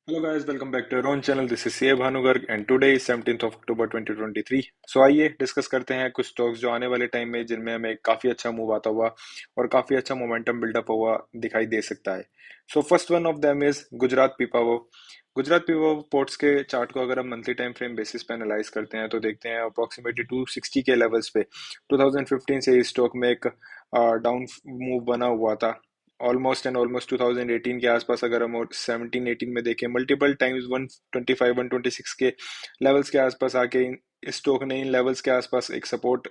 Hello guys, welcome back to our own channel. This is CA Bhanugarg and today is 17th of October 2023. सो आइए discuss करते हैं कुछ stocks जो आने वाले टाइम में जिनमें हमें काफी अच्छा मूव आता हुआ और काफी अच्छा मोमेंटम बिल्डअप हुआ दिखाई दे सकता है। So first one of them is Gujarat Pipavav. Gujarat Pipavav ports के चार्ट को अगर हम मंथली टाइम फ्रेम बेसिस पे एनालाइज करते हैं तो देखते हैं अप्रोक्सीमेटली 260 के लेवल्स पे 2015 से इस स्टॉक में एक डाउन मूव बना हुआ था। ऑलमोस्ट एंड ऑलमोस्ट 2018 के आसपास अगर हम और 17-18 में देखें मल्टीपल टाइम्स 125 126 के लेवल्स के आसपास आके इस स्टॉक ने इन लेवल्स के आसपास एक सपोर्ट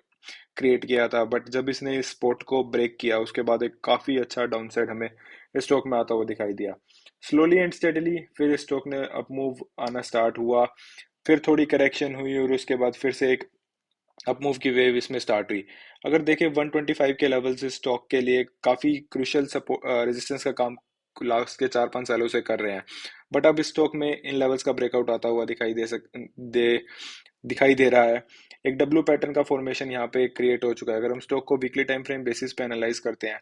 क्रिएट किया था, बट जब इसने इस सपोर्ट को ब्रेक किया उसके बाद एक काफी अच्छा डाउनसाइड हमें इस स्टॉक में आता हुआ दिखाई दिया। स्लोली एंड स्टेडली फिर इस स्टॉक ने अप मूव आना स्टार्ट हुआ, फिर थोड़ी करेक्शन हुई और उसके बाद फिर से एक अपमूव की वेव इसमें स्टार्ट हुई। अगर देखें 125 के लेवल्स इस स्टॉक के लिए काफी क्रूशियल सपोर्ट रेजिस्टेंस का काम लास्ट के 4-5 सालों से कर रहे हैं, बट अब इस स्टॉक में इन लेवल्स का ब्रेकआउट आता हुआ दे दिखाई दे रहा है। एक डब्ल्यू पैटर्न का फॉर्मेशन यहाँ पे क्रिएट हो चुका है। अगर हम स्टॉक को वीकली टाइम फ्रेम बेसिस पे एनालाइज करते हैं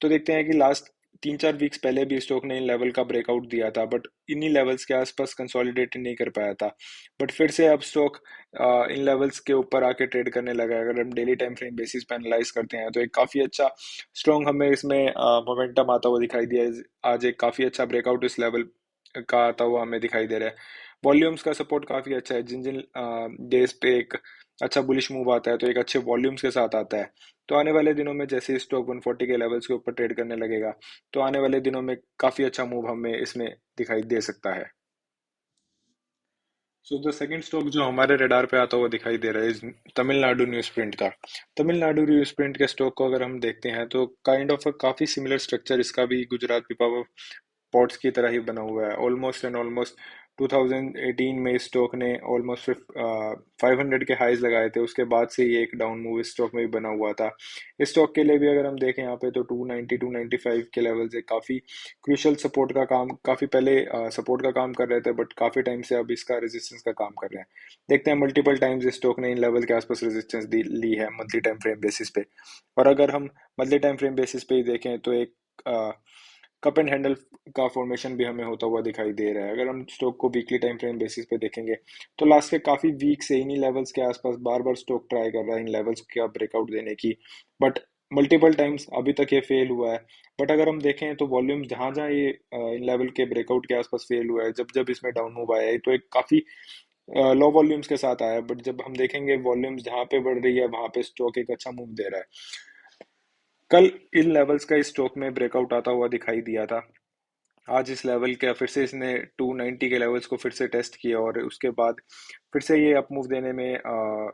तो देखते हैं कि लास्ट 3-4 वीक्स पहले भी स्टॉक ने इन लेवल का ब्रेकआउट दिया था, बट इन्हीं लेवल्स के आसपास कंसोलिडेट नहीं कर पाया था। बट फिर से अब स्टॉक इन लेवल्स के ऊपर आके ट्रेड करने लगा है। अगर हम डेली टाइम फ्रेम बेसिस पे एनालाइज करते हैं तो एक काफी अच्छा स्ट्रॉन्ग हमें इसमें मोमेंटम आता हुआ दिखाई दिया है। आज एक काफी अच्छा ब्रेकआउट इस लेवल का आता हुआ हमें दिखाई दे रहा है। वॉल्यूम्स का सपोर्ट काफी अच्छा है। जिन जिन डेज पे एक अच्छा बुलिश मूव आता है तो एक अच्छे वॉल्यूम्स के साथ आता है। तो आने वाले दिनों में जैसे स्टॉक 140 के लेवल्स के ऊपर ट्रेड करने लगेगा तो आने वाले दिनों में काफी अच्छा मूव हमें इसमें दिखाई दे सकता है। सो द सेकंड स्टॉक जो हमारे रडार पे आता हुआ दिखाई दे रहा है तमिलनाडु न्यूज प्रिंट का। तमिलनाडु न्यूज प्रिंट के स्टॉक को अगर हम देखते हैं तो काइंड ऑफ काफी सिमिलर स्ट्रक्चर इसका भी गुजरात पिपावाव पॉट्स की तरह ही बना हुआ है। ऑलमोस्ट एंड ऑलमोस्ट 2018 में इस स्टॉक ने ऑलमोस्ट 500 के हाईज लगाए थे, उसके बाद से ये एक डाउन मूव इस स्टॉक में भी बना हुआ था। इस स्टॉक के लिए भी अगर हम देखें यहाँ पे तो 290 295 के लेवल से काफ़ी क्रूशियल सपोर्ट का काम, काफ़ी पहले सपोर्ट का काम कर रहे थे, बट काफ़ी टाइम से अब इसका रेजिस्टेंस का काम कर रहे हैं। देखते हैं मल्टीपल टाइम्स इस स्टॉक ने इन लेवल के आसपास रेजिस्टेंस ली है मंथली टाइम फ्रेम बेसिस पे। और अगर हम मंथली टाइम फ्रेम बेसिस पे ही देखें तो एक कप एंड हैंडल का फॉर्मेशन भी हमें होता हुआ दिखाई दे रहा है। अगर हम स्टॉक को वीकली टाइम फ्रेम बेसिस पे देखेंगे तो लास्ट के काफी वीक से इन्हीं लेवल्स के आसपास बार बार स्टॉक ट्राई कर रहा है इन लेवल्स का ब्रेकआउट देने की, बट मल्टीपल टाइम्स अभी तक ये फेल हुआ है। बट अगर हम देखें तो वॉल्यूम जहां जहां ये इन लेवल के ब्रेकआउट के आसपास फेल हुआ है, जब जब इसमें डाउन मूव आया है तो एक काफी लो वॉल्यूम्स के साथ आया है, बट जब हम देखेंगे वॉल्यूम्स जहां पे बढ़ रही है वहां पे स्टॉक एक अच्छा मूव दे रहा है। कल इन लेवल्स का इस स्टॉक में ब्रेकआउट आता हुआ दिखाई दिया था। आज इस लेवल के फिर से इसने 290 के लेवल्स को फिर से टेस्ट किया और उसके बाद फिर से ये अप मूव देने में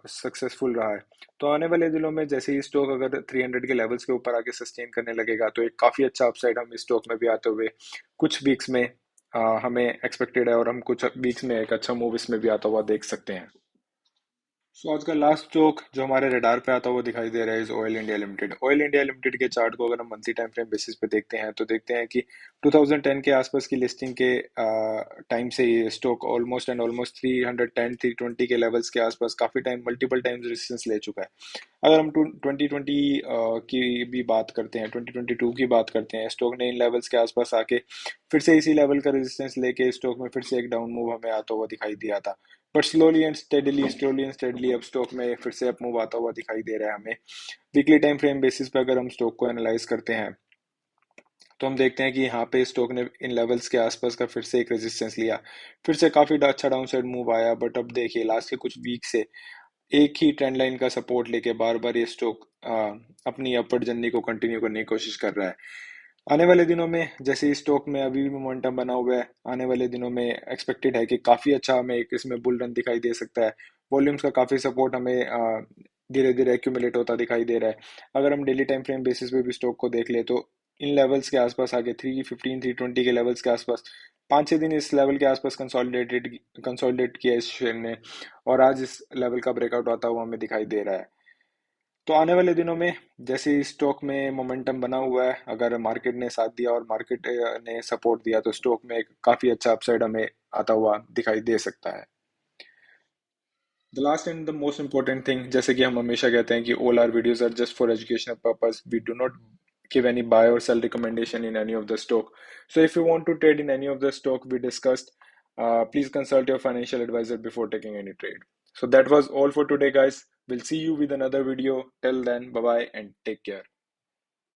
सक्सेसफुल रहा है। तो आने वाले दिनों में जैसे ही स्टॉक अगर 300 के लेवल्स के ऊपर आके सस्टेन करने लगेगा तो एक काफ़ी अच्छा अपसाइड हम इस स्टॉक में भी आते हुए कुछ वीक्स में हमें एक्सपेक्टेड है, और हम कुछ वीक्स में एक अच्छा मूव इसमें भी आता हुआ देख सकते हैं। सो आज का लास्ट स्टॉक जो हमारे रडार पे आता हुआ दिखाई दे रहा है is oil India limited. Oil India limited के चार्ट को अगर हम मंथली टाइम फ्रेम बेसिस पे देखते हैं तो देखते हैं कि 2010 के आसपास की लिस्टिंग के टाइम से ये स्टॉक ऑलमोस्ट एंड ऑलमोस्ट 310 320 के लेवल्स के आसपास काफी टाइम मल्टीपल टाइम्स रेजिस्टेंस ले चुका है। अगर हम 2020 की भी बात करते हैं, 2022 की बात करते हैं, स्टॉक ने इन लेवल्स के आसपास आके फिर से इसी लेवल का रेजिस्टेंस लेके स्टॉक में फिर से एक डाउन मूव हमें आता हुआ दिखाई दिया था। बट स्लोली एंड स्टेडली अब स्टॉक में फिर से अप मूव आता हुआ दिखाई दे रहा है हमें। वीकली टाइम फ्रेम बेसिस पे अगर हम स्टॉक को एनालाइज करते हैं तो हम देखते हैं कि यहाँ पे स्टॉक ने इन लेवल्स के आसपास का फिर से एक रेजिस्टेंस लिया, फिर से काफी अच्छा डाउन साइड मूव आया, बट अब देखिए लास्ट के कुछ वीक से एक ही ट्रेंड लाइन का सपोर्ट लेके बार बार ये स्टॉक अपनी अपवर्ड जर्नी को कंटिन्यू करने की कोशिश कर रहा है। आने वाले दिनों में जैसे इस स्टॉक में अभी भी मोमेंटम बना हुआ है, आने वाले दिनों में एक्सपेक्टेड है कि काफी अच्छा हमें एक इसमें बुल रन दिखाई दे सकता है। वॉल्यूम्स का काफी सपोर्ट हमें धीरे धीरे एक्यूमुलेट होता दिखाई दे रहा है। अगर हम डेली टाइम फ्रेम बेसिस पे भी स्टॉक को देख ले तो इन लेवल्स के आसपास आके 315 320 के लेवल्स के आसपास 5-6 दिन इस लेवल के आसपास कंसोलिडेट किया इस शेयर ने, और आज इस लेवल का ब्रेकआउट आता हुआ हमें दिखाई दे रहा है। तो आने वाले दिनों में जैसे ही स्टॉक में मोमेंटम बना हुआ है, अगर मार्केट ने साथ दिया और मार्केट ने सपोर्ट दिया तो स्टॉक में एक काफी अच्छा अपसाइड हमें आता हुआ दिखाई दे सकता है। The last and the most important thing, जैसे कि हम हमेशा कहते हैं कि all are videos are just for educational purpose, we do not give any buy or sell recommendation in any of the stock. So if you want to trade in any of the stock we discussed, please consult your financial advisor before taking any trade. So that was all for today, guys. We'll see you with another video. Till then, bye bye and take care.